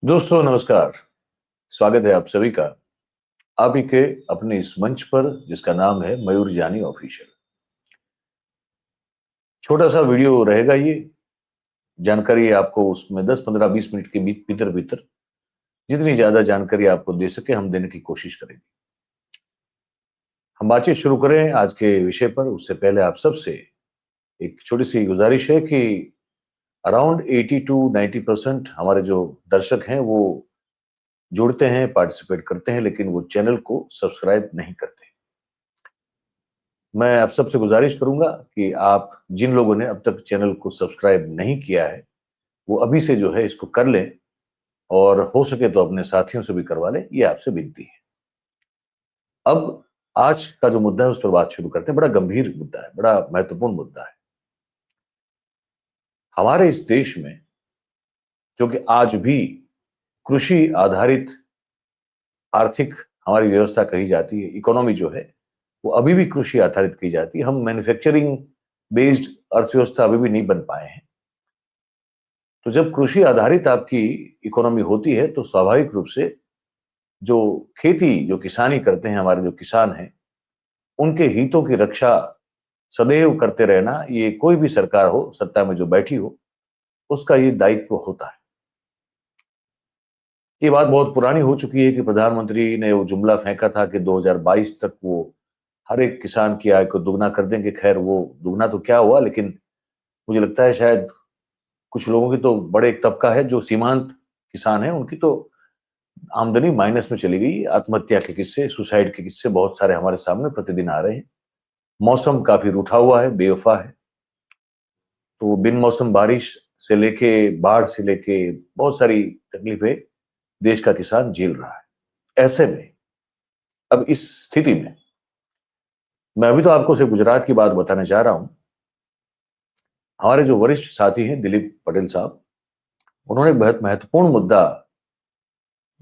दोस्तों नमस्कार। स्वागत है आप सभी का आप ही के अपने इस मंच पर जिसका नाम है मयूर जानी ऑफिशियल। छोटा सा वीडियो रहेगा ये। जानकारी आपको उसमें 10 15 20 मिनट के बीच भीतर भीतर जितनी ज्यादा जानकारी आपको दे सके हम देने की कोशिश करेंगे। हम बातचीत शुरू करें आज के विषय पर उससे पहले आप सबसे एक छोटी सी गुजारिश है कि अराउंड 80 टू 90% हमारे जो दर्शक हैं वो जुड़ते हैं, पार्टिसिपेट करते हैं, लेकिन वो चैनल को सब्सक्राइब नहीं करते। मैं आप सबसे गुजारिश करूंगा कि आप जिन लोगों ने अब तक चैनल को सब्सक्राइब नहीं किया है वो अभी से जो है इसको कर लें और हो सके तो अपने साथियों से भी करवा लें, ये आपसे विनती है। अब आज का जो मुद्दा है उस पर बात शुरू करते हैं। बड़ा गंभीर मुद्दा है, बड़ा महत्वपूर्ण मुद्दा है। हमारे इस देश में जो कि आज भी कृषि आधारित आर्थिक हमारी व्यवस्था कही जाती है, इकोनॉमी जो है वो अभी भी कृषि आधारित की जाती है। हम मैन्युफैक्चरिंग बेस्ड अर्थव्यवस्था अभी भी नहीं बन पाए हैं। तो जब कृषि आधारित आपकी इकोनॉमी होती है तो स्वाभाविक रूप से जो खेती जो किसानी करते हैं, हमारे जो किसान हैं, उनके हितों की रक्षा सदैव करते रहना, ये कोई भी सरकार हो सत्ता में जो बैठी हो उसका ये दायित्व होता है। ये बात बहुत पुरानी हो चुकी है कि प्रधानमंत्री ने वो जुमला फेंका था कि 2022 तक वो हर एक किसान की आय को दुगना कर देंगे। खैर वो दुगना तो क्या हुआ, लेकिन मुझे लगता है शायद कुछ लोगों की तो बड़े एक तबका है जो सीमांत किसान है, उनकी तो आमदनी माइनस में चली गई। आत्महत्या के किस्से, सुसाइड के किस्से बहुत सारे हमारे सामने प्रतिदिन आ रहे हैं। मौसम काफी रूठा हुआ है, बेवफा है। तो बिन मौसम बारिश से लेके बाढ़ से लेके बहुत सारी तकलीफें देश का किसान झेल रहा है। ऐसे में अब इस स्थिति में मैं अभी तो आपको सिर्फ गुजरात की बात बताने जा रहा हूं। हमारे जो वरिष्ठ साथी हैं दिलीप पटेल साहब, उन्होंने एक बहुत महत्वपूर्ण मुद्दा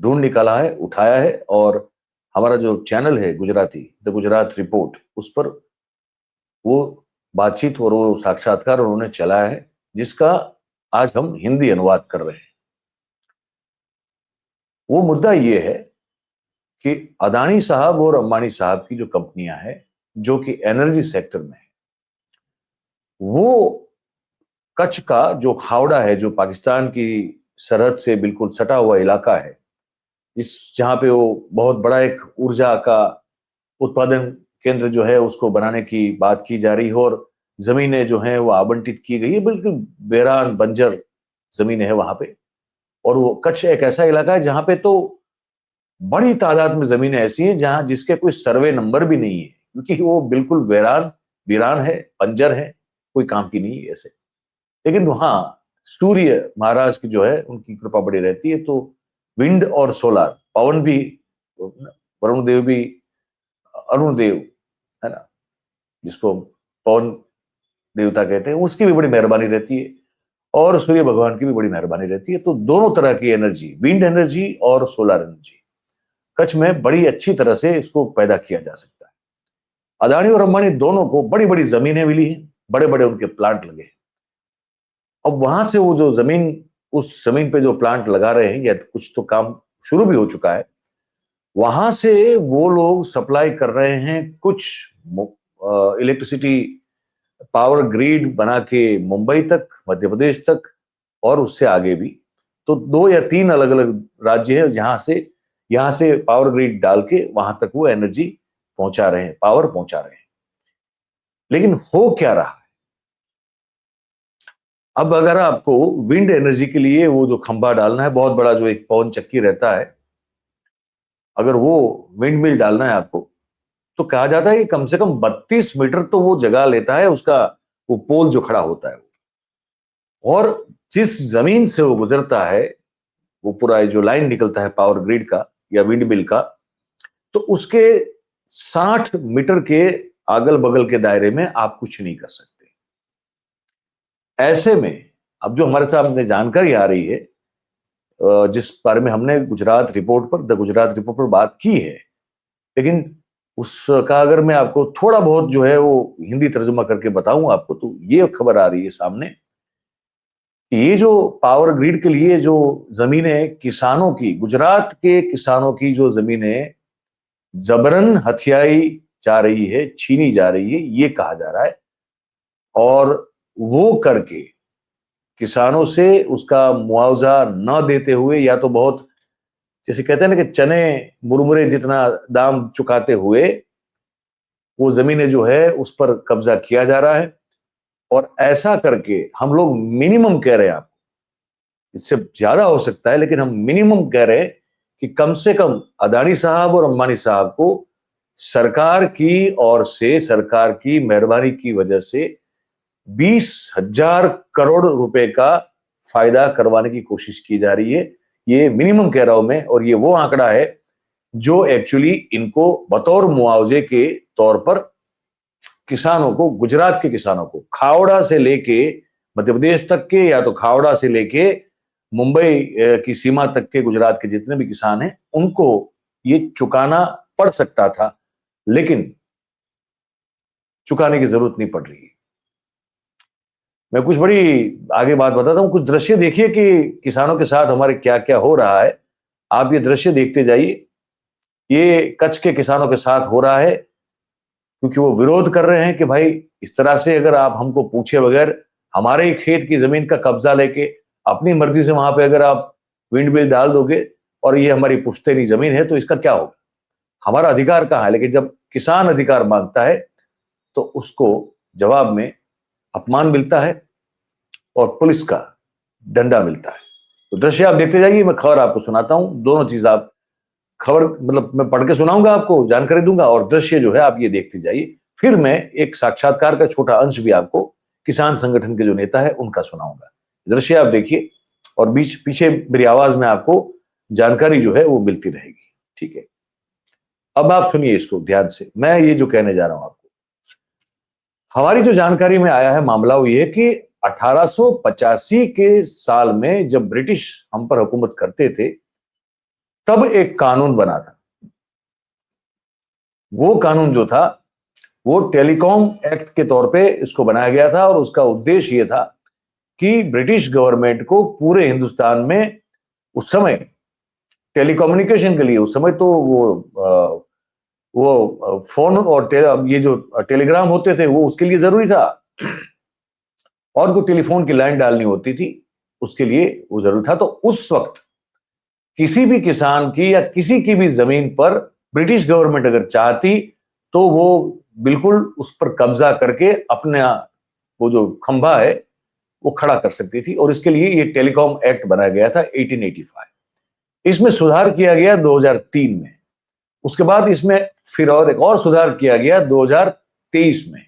ढूंढ निकाला है, उठाया है, और हमारा जो चैनल है गुजराती द गुजरात रिपोर्ट, उस पर वो बातचीत और वो साक्षात्कार उन्होंने चलाया है, जिसका आज हम हिंदी अनुवाद कर रहे हैं। वो मुद्दा ये है कि अदानी साहब और अंबानी साहब की जो कंपनियां हैं जो कि एनर्जी सेक्टर में है, वो कच्छ का जो खावड़ा है, जो पाकिस्तान की सरहद से बिल्कुल सटा हुआ इलाका है, इस जहां पे वो बहुत बड़ा एक ऊर्जा का उत्पादन केंद्र जो है उसको बनाने की बात की जा रही है, और जमीनें जो हैं वो आवंटित की गई है। बिल्कुल बेरान बंजर जमीनें हैं वहां पे। और वो कच्छ एक ऐसा इलाका है जहां पे तो बड़ी तादाद में जमीनें ऐसी हैं जहां जिसके कोई सर्वे नंबर भी नहीं है, क्योंकि वो बिल्कुल वीरान वीरान है, बंजर है, कोई काम की नहीं है ऐसे। लेकिन हाँ, सूर्य महाराज की जो है उनकी कृपा बड़ी रहती है, तो विंड और सोलार, पवन भी, वरुण देव भी, अरुण देव है ना, जिसको पवन देवता कहते हैं, उसकी भी बड़ी मेहरबानी रहती है, और सूर्य भगवान की भी बड़ी मेहरबानी रहती है। तो दोनों तरह की एनर्जी, विंड एनर्जी और सोलर एनर्जी, कच्छ में बड़ी अच्छी तरह से इसको पैदा किया जा सकता है। अदानी और अंबानी दोनों को बड़ी बड़ी जमीनें मिली हैं, बड़े बड़े उनके प्लांट लगे हैं। अब वहां से वो जो जमीन, उस जमीन पे जो प्लांट लगा रहे हैं या कुछ तो काम शुरू भी हो चुका है, वहां से वो लोग सप्लाई कर रहे हैं कुछ इलेक्ट्रिसिटी, पावर ग्रिड बना के मुंबई तक, मध्य प्रदेश तक, और उससे आगे भी। तो 2 या 3 अलग अलग राज्य है जहां से, यहां से पावर ग्रिड डाल के वहां तक वो एनर्जी पहुंचा रहे हैं, पावर पहुंचा रहे हैं। लेकिन हो क्या रहा है, अब अगर आपको विंड एनर्जी के लिए वो जो खंभा डालना है, बहुत बड़ा जो एक पवन चक्की रहता है, अगर वो विंड मिल डालना है आपको, तो कहा जाता है कि कम से कम 32 मीटर तो वो जगह लेता है उसका, वो पोल जो खड़ा होता है। और जिस जमीन से वो गुजरता है, वो पूरा जो लाइन निकलता है पावर ग्रिड का या विंड मिल का, तो उसके 60 मीटर के अगल बगल के दायरे में आप कुछ नहीं कर सकते। ऐसे में अब जो हमारे सामने जानकारी आ रही है, जिस बारे में हमने गुजरात रिपोर्ट पर, द गुजरात रिपोर्ट पर बात की है, लेकिन उसका अगर मैं आपको थोड़ा बहुत जो है वो हिंदी तर्जुमा करके बताऊं आपको, तो ये खबर आ रही है सामने ये जो पावर ग्रिड के लिए जो जमीनें किसानों की, गुजरात के किसानों की जो जमीनें जबरन हथियाई जा रही है, छीनी जा रही है, ये कहा जा रहा है। और वो करके किसानों से उसका मुआवजा न देते हुए, या तो बहुत, जैसे कहते हैं ना कि चने मुरमुरे जितना दाम चुकाते हुए वो जमीनें जो है उस पर कब्जा किया जा रहा है। और ऐसा करके हम लोग मिनिमम कह रहे हैं, आप इससे ज्यादा हो सकता है, लेकिन हम मिनिमम कह रहे हैं कि कम से कम अदानी साहब और अंबानी साहब को सरकार की ओर से, सरकार की मेहरबानी की वजह से 20,000 करोड़ रुपए का फायदा करवाने की कोशिश की जा रही है। ये मिनिमम कह रहा हूं मैं, और ये वो आंकड़ा है जो एक्चुअली इनको बतौर मुआवजे के तौर पर किसानों को, गुजरात के किसानों को, खावड़ा से लेके मध्य प्रदेश तक के, या तो खावड़ा से लेके मुंबई की सीमा तक के गुजरात के जितने भी किसान हैं उनको ये चुकाना पड़ सकता था, लेकिन चुकाने की जरूरत नहीं पड़ रही है। मैं कुछ बड़ी आगे बात बताता हूं। कुछ दृश्य देखिए कि किसानों के साथ हमारे क्या क्या हो रहा है। आप ये दृश्य देखते जाइए। ये कच्छ के किसानों के साथ हो रहा है, क्योंकि वो विरोध कर रहे हैं कि भाई इस तरह से अगर आप हमको पूछे बगैर हमारे ही खेत की जमीन का कब्जा लेके अपनी मर्जी से वहां पे अगर आप विंड मिल डाल दोगे और ये हमारी पुश्तैनी जमीन है, तो इसका क्या होगा? हमारा अधिकार कहाँ है? लेकिन जब किसान अधिकार मांगता है तो उसको जवाब में अपमान मिलता है और पुलिस का डंडा मिलता है। तो दृश्य आप देखते जाइए, मैं खबर आपको सुनाता हूं। दोनों चीज आप, खबर मतलब मैं पढ़ के सुनाऊंगा आपको, जानकारी दूंगा, और दृश्य जो है आप ये देखते जाइए। फिर मैं एक साक्षात्कार का छोटा अंश भी आपको किसान संगठन के जो नेता है उनका सुनाऊंगा। दृश्य आप देखिए, और बीच पीछे मेरी आवाज में आपको जानकारी जो है वो मिलती रहेगी। ठीक है, अब आप सुनिए इसको ध्यान से, मैं ये जो कहने जा रहा हूं आपको। हमारी जो जानकारी में आया है मामला वो ये कि 1885 के साल में जब ब्रिटिश हम पर हुकूमत करते थे, तब एक कानून बना था। वो कानून जो था वो टेलीकॉम एक्ट के तौर पे इसको बनाया गया था, और उसका उद्देश्य ये था कि ब्रिटिश गवर्नमेंट को पूरे हिंदुस्तान में उस समय टेलीकम्युनिकेशन के लिए, उस समय तो वो फोन और ये जो टेलीग्राम होते थे वो उसके लिए जरूरी था, और जो टेलीफोन की लाइन डालनी होती थी उसके लिए वो जरूरी था। तो उस वक्त किसी भी किसान की या किसी की भी जमीन पर ब्रिटिश गवर्नमेंट अगर चाहती तो वो बिल्कुल उस पर कब्जा करके अपना वो जो खंभा है वो खड़ा कर सकती थी, और इसके लिए ये टेलीकॉम एक्ट बनाया गया था 1885। इसमें सुधार किया गया 2003 में। उसके बाद इसमें फिर और एक और सुधार किया गया 2023 में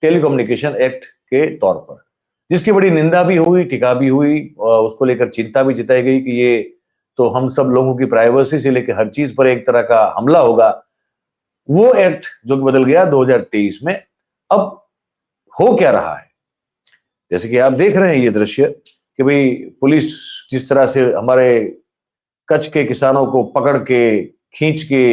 टेलीकम्युनिकेशन एक्ट के तौर पर, जिसकी बड़ी निंदा भी हुई, टिका भी हुई, और उसको लेकर चिंता भी जताई गई कि ये तो हम सब लोगों की प्राइवेसी से लेकर हर चीज पर एक तरह का हमला होगा। वो एक्ट जो कि बदल गया 2023 में। अब हो क्या रहा है, जैसे कि आप देख रहे हैं ये दृश्य कि भाई पुलिस जिस तरह से हमारे कच्छ के किसानों को पकड़ के, खींच के,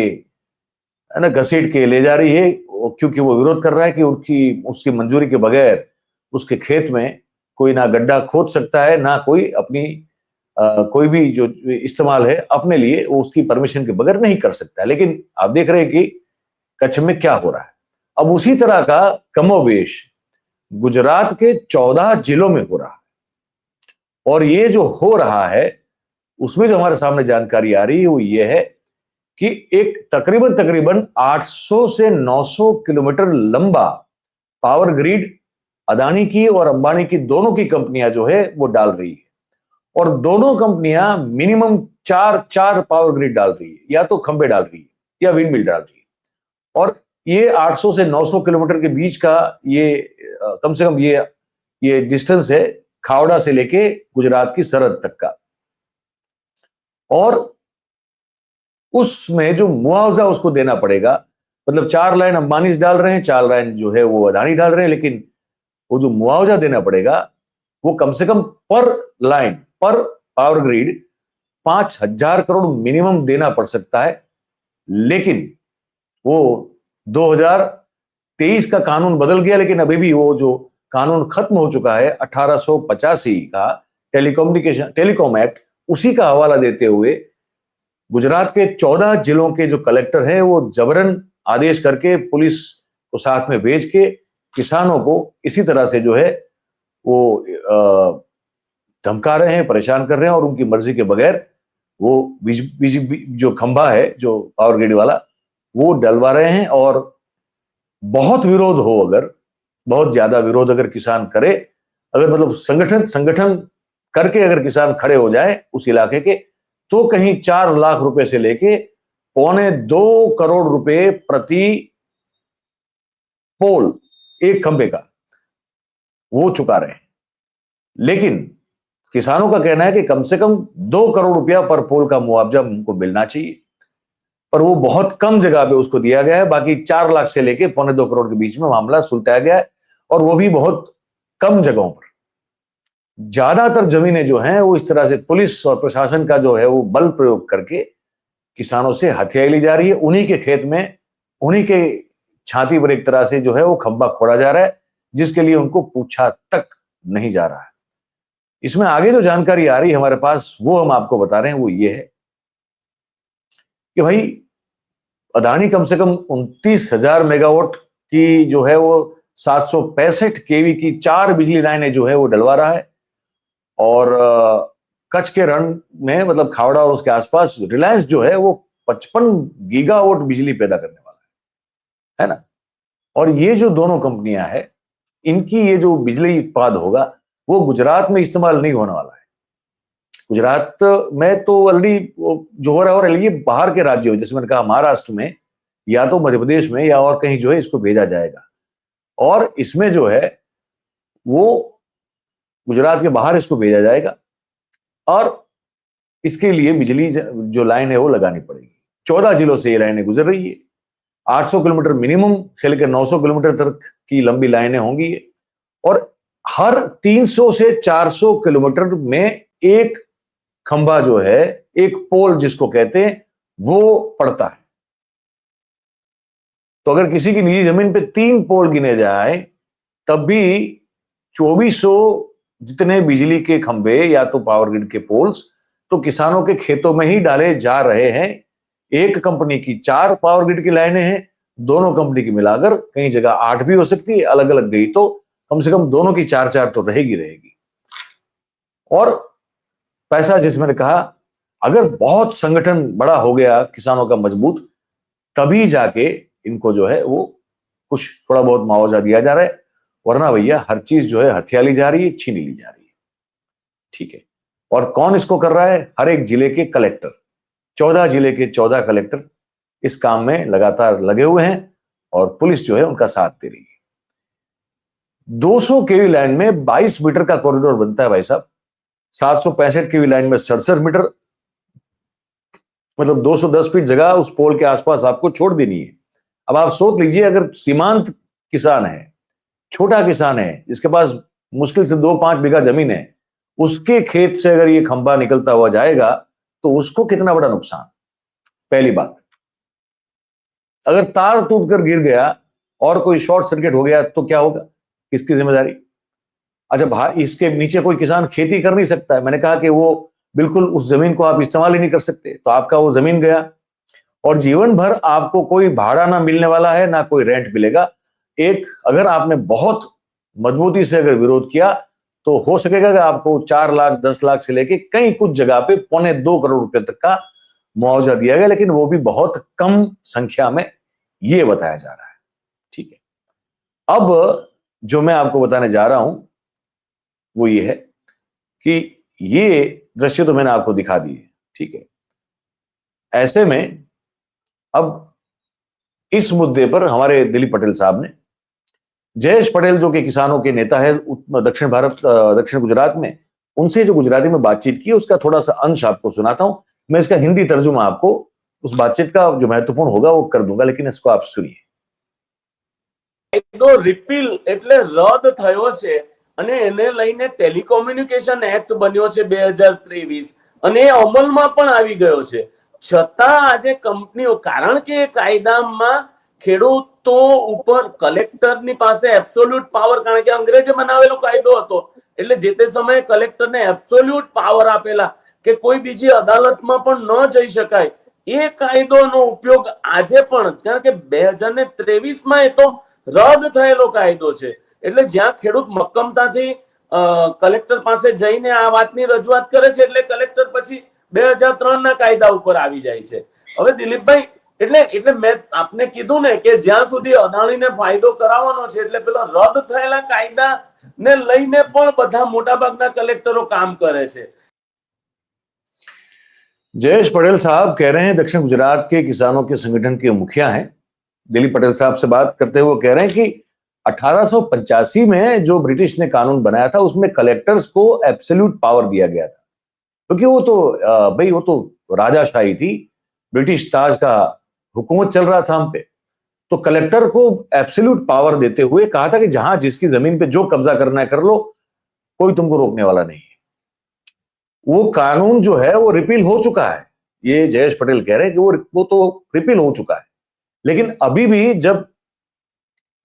है ना, घसीट के ले जा रही है, क्योंकि वो विरोध कर रहा है कि उसकी मंजूरी के बगैर उसके खेत में कोई ना गड्ढा खोद सकता है, ना कोई अपनी कोई भी जो इस्तेमाल है अपने लिए वो उसकी परमिशन के बगैर नहीं कर सकता है। लेकिन आप देख रहे हैं कि कच्छ में क्या हो रहा है। अब उसी तरह का कमोवेश गुजरात के 14 जिलों में हो रहा है, और ये जो हो रहा है उसमें जो हमारे सामने जानकारी आ रही है वो ये है कि एक तकरीबन तकरीबन 800 से 900 किलोमीटर लंबा पावर ग्रिड अदानी की और अंबानी की दोनों की कंपनियां जो है वो डाल रही है, और दोनों कंपनियां मिनिमम चार चार पावर ग्रिड डाल रही है, या तो खंबे डाल रही है या विंड मिल डाल रही है। और ये 800 से 900 किलोमीटर के बीच का ये कम से कम ये डिस्टेंस है खावड़ा से लेके गुजरात की सरहद तक का। और उसमें जो मुआवजा उसको देना पड़ेगा, मतलब 4 लाइन अंबानी डाल रहे हैं, 4 लाइन जो है वो अदानी डाल रहे हैं, लेकिन वो जो मुआवजा देना पड़ेगा वो कम से कम पर लाइन, पर पावर ग्रिड 5,000 करोड़ मिनिमम देना पड़ सकता है। लेकिन वो 2023 का कानून बदल गया, लेकिन अभी भी वो जो कानून खत्म हो चुका है 1885 का, टेलीकॉम एक्ट, उसी का हवाला देते हुए गुजरात के 14 जिलों के जो कलेक्टर हैं वो जबरन आदेश करके पुलिस को साथ में भेज के किसानों को इसी तरह से जो है वो धमका रहे हैं, परेशान कर रहे हैं, और उनकी मर्जी के बगैर वो जो खंभा है जो पावर ग्रिड वाला वो डलवा रहे हैं। और बहुत विरोध हो, अगर बहुत ज्यादा विरोध अगर किसान करे, अगर मतलब संगठन करके अगर किसान खड़े हो जाए उस इलाके के, तो कहीं 4 लाख रुपए से लेके 1.25 करोड़ रुपए प्रति पोल, एक खंबे का, वो चुका रहे हैं। लेकिन किसानों का कहना है कि कम से कम 2 करोड़ रुपया पर पोल का मुआवजा उनको मिलना चाहिए, पर वो बहुत कम जगह पे उसको दिया गया है। बाकी 4 लाख से लेके 1.25 करोड़ के बीच में मामला सुलझाया गया है, और वो भी बहुत कम जगहों पर। ज्यादातर जमीनें जो हैं वो इस तरह से पुलिस और प्रशासन का जो है वो बल प्रयोग करके किसानों से हथियाई ली जा रही है। उन्हीं के खेत में, उन्हीं के छाती पर एक तरह से जो है वो खंबा खोड़ा जा रहा है, जिसके लिए उनको पूछा तक नहीं जा रहा है। इसमें आगे जो जानकारी आ रही है हमारे पास, वो हम आपको बता रहे हैं। वो ये है कि भाई अदानी कम से कम 29,000 मेगावाट की जो है वो 765 केवी की 4 बिजली लाइनें जो है वो डलवा रहा है। और कच्छ के रण में, मतलब खावड़ा और उसके आसपास, रिलायंस जो है वो 55 गीगावाट बिजली पैदा करने वाला है ना। और ये जो दोनों कंपनियां हैं, इनकी ये जो बिजली उत्पाद होगा वो गुजरात में इस्तेमाल नहीं होने वाला है। गुजरात में तो ऑलरेडी जो हो रहा है, और ये बाहर के राज्यों, जैसे मैंने कहा महाराष्ट्र में या तो मध्य प्रदेश में या और कहीं जो है इसको भेजा जाएगा। और इसमें जो है वो गुजरात के बाहर इसको भेजा जाएगा, और इसके लिए बिजली जो लाइन है वो लगानी पड़ेगी। 14 जिलों से ये लाइनें गुजर रही है। 800 किलोमीटर मिनिमम से लेकर 900 किलोमीटर तक की लंबी लाइनें होंगी, और हर 300 से 400 किलोमीटर में एक खंभा जो है, एक पोल जिसको कहते हैं, वो पड़ता है। तो अगर किसी की निजी जमीन पे 3 पोल गिने जाए, तब भी 2400 जितने बिजली के खंभे या तो पावर ग्रिड के पोल्स तो किसानों के खेतों में ही डाले जा रहे हैं। एक कंपनी की 4 पावर ग्रिड की लाइनें हैं, दोनों कंपनी की मिलाकर कई जगह 8 भी हो सकती है, अलग अलग गई तो कम से कम दोनों की 4-4 तो रहेगी। और पैसा, जिस मैंने कहा, अगर बहुत संगठन बड़ा हो गया किसानों का मजबूत, तभी जाके इनको जो है वो कुछ थोड़ा बहुत मुआवजा दिया जा रहा है, वरना भैया हर चीज जो है हथिया ली जा रही है, छीनी ली जा रही है। ठीक है। और कौन इसको कर रहा है? हर एक जिले के कलेक्टर, 14 जिले के 14 कलेक्टर इस काम में लगातार लगे हुए हैं, और पुलिस जो है उनका साथ दे रही है। 200 केवी लाइन में 22 मीटर का कॉरिडोर बनता है भाई साहब। 765 केवी लाइन में 67 मीटर, मतलब 210 फीट जगह उस पोल के आसपास आपको छोड़ देनी है। अब आप सोच लीजिए, अगर सीमांत किसान है, छोटा किसान है, जिसके पास मुश्किल से 2-5 बीघा जमीन है, उसके खेत से अगर ये खंभा निकलता हुआ जाएगा तो उसको कितना बड़ा नुकसान। पहली बात, अगर तार टूटकर गिर गया और कोई शॉर्ट सर्किट हो गया तो क्या होगा? किसकी जिम्मेदारी? अच्छा, इसके नीचे कोई किसान खेती कर नहीं सकता है। मैंने कहा कि वो बिल्कुल उस जमीन को आप इस्तेमाल ही नहीं कर सकते, तो आपका वो जमीन गया, और जीवन भर आपको कोई भाड़ा ना मिलने वाला है, ना कोई रेंट मिलेगा। एक, अगर आपने बहुत मजबूती से अगर विरोध किया तो हो सकेगा कि आपको 4 लाख 10 लाख से लेके कहीं कुछ जगह पे 1.25 करोड़ रुपए तक का मुआवजा दिया गया, लेकिन वो भी बहुत कम संख्या में ये बताया जा रहा है। ठीक है। अब जो मैं आपको बताने जा रहा हूं वो ये है कि ये दृश्य तो मैंने आपको दिखा दिए। ठीक है। ऐसे में अब इस मुद्दे पर हमारे दिलीप पटेल साहब ने, जयेश पटेल जो कि किसानों के नेता है दक्षिण गुजरात में, उनसे जो गुजराती में बातचीत की उसका थोड़ा सा अंश आपको सुनाता हूं। मैं इसका हिंदी तर्जुमा आपको उस बातचीत का जो महत्वपूर्ण होगा वो कर दूंगा, लेकिन इसको आप सुनिए। કાયદો રિપીલ એટલે રદ થયો છે અને એને લઈને ટેલિકોમ્યુનિકેશન એક્ટ બન્યો છે 2023 અને અમલમાં પણ આવી ગયો છે। છતાં આજે કંપનીઓ, કારણ કે કાયદામાં ખેડૂતો ઉપર કલેક્ટરની પાસે એબ્સોલ્યુટ પાવર, કારણ કે અંગ્રેજે બનાવેલો કાયદો હતો એટલે જે તે સમયે કલેક્ટરને એબ્સોલ્યુટ પાવર આપેલા કે કોઈ બીજી અદાલતમાં પણ ન જઈ શકાય, એ કાયદોનો ઉપયોગ આજે પણ, કારણ કે 2023માં એ તો રદ થયેલો કાયદો છે, એટલે જ્યાં ખેડૂત મક્કમતાથી કલેક્ટર પાસે જઈને આ વાતની રજૂઆત કરે છે, એટલે કલેક્ટર પછી 2003ના કાયદા ઉપર આવી જાય છે. હવે દિલીપભાઈ, એટલે મેં આપને કીધું ને કે જ્યાં સુધી અદાણીને ફાયદો કરાવવાનો છે, એટલે પેલો રદ થયેલા કાયદા ને લઈને પણ બધા મોટાભાગના કલેક્ટરો काम કરે છે. जयेश पटेल साहब कह रहे हैं, दक्षिण गुजरात के किसानों के संगठन के मुखिया हैं, दिलीप पटेल साहब से बात करते हुए कह रहे हैं कि 1885 में जो ब्रिटिश ने कानून बनाया था उसमें कलेक्टर्स को एब्सोल्यूट पावर दिया गया था, क्योंकि वो तो भाई वो तो राजाशाही थी, ब्रिटिश ताज का हुकूमत चल रहा था हम पे, तो कलेक्टर को एब्सोल्यूट पावर देते हुए कहा था कि जहां जिसकी जमीन पे जो कब्जा करना है कर लो, कोई तुमको रोकने वाला नहीं है। वो कानून जो है वो रिपील हो चुका है, ये जयेश पटेल कह रहे हैं कि वो तो रिपील हो चुका है, लेकिन अभी भी जब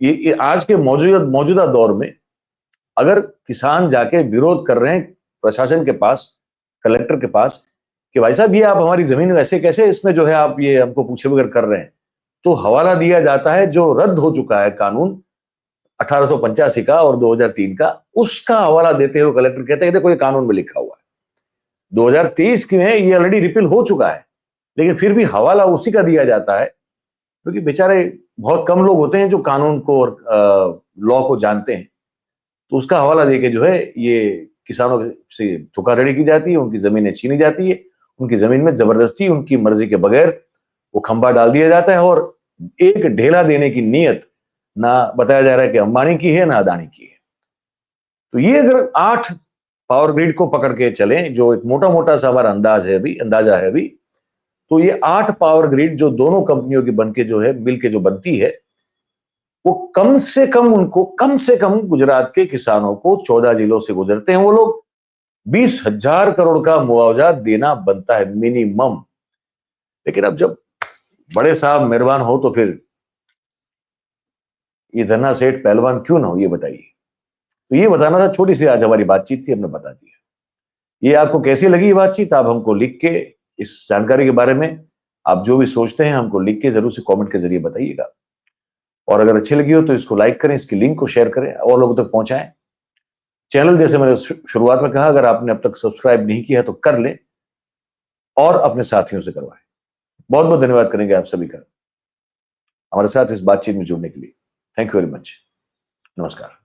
ये आज के मौजूदा दौर में अगर किसान जाके विरोध कर रहे हैं प्रशासन के पास, कलेक्टर के पास, कि भाई साहब ये आप हमारी जमीन ऐसे कैसे इसमें जो है आप ये हमको पूछे बगैर कर रहे हैं, तो हवाला दिया जाता है जो रद्द हो चुका है कानून 1885 का और 2003 का, उसका हवाला देते हुए कलेक्टर कहते हैं देखो ये कानून में लिखा हुआ है। 2023 में ये ऑलरेडी रिपील हो चुका है, लेकिन फिर भी हवाला उसी का दिया जाता है, क्योंकि बेचारे बहुत कम लोग होते हैं जो कानून को और लॉ को जानते हैं, तो उसका हवाला देके जो है ये किसानों से धोखाधड़ी की जाती है, उनकी जमीनें छीनी जाती है, उनकी जमीन में जबरदस्ती उनकी मर्जी के बगैर वो खंबा डाल दिया जाता है, और एक ढेला देने की नीयत ना बताया जा रहा है कि अंबानी की है ना अदानी की है। तो ये अगर 8 पावर ग्रिड को पकड़ के चलें, जो एक मोटा मोटा सा हमारा अंदाजा है अभी, तो ये 8 पावर ग्रिड जो दोनों कंपनियों की बनके जो है मिलके जो बनती है, वो कम से कम गुजरात के किसानों को 14 जिलों से गुजरते हैं वो लोग 20,000 करोड़ का मुआवजा देना बनता है मिनिमम। लेकिन अब जब बड़े साहब मेहरबान हो तो फिर ये धन्ना सेठ पहलवान क्यों ना हो, ये बताइए। तो ये बताना था, छोटी सी आज हमारी बातचीत थी, हमने बता दिया। ये आपको कैसी लगी ये बातचीत, आप हमको लिख के इस जानकारी के बारे में आप जो भी सोचते हैं हमको लिख के जरूर से कमेंट के जरिए बताइएगा, और अगर अच्छी लगी हो तो इसको लाइक करें, इसकी लिंक को शेयर करें और लोगों तक पहुंचाएं। चैनल जैसे मैंने शुरुआत में कहा, अगर आपने अब तक सब्सक्राइब नहीं किया तो कर लें और अपने साथियों से करवाएं। बहुत बहुत धन्यवाद करेंगे आप सभी का हमारे साथ इस बातचीत में जुड़ने के लिए। Thank you very much. नमस्कार।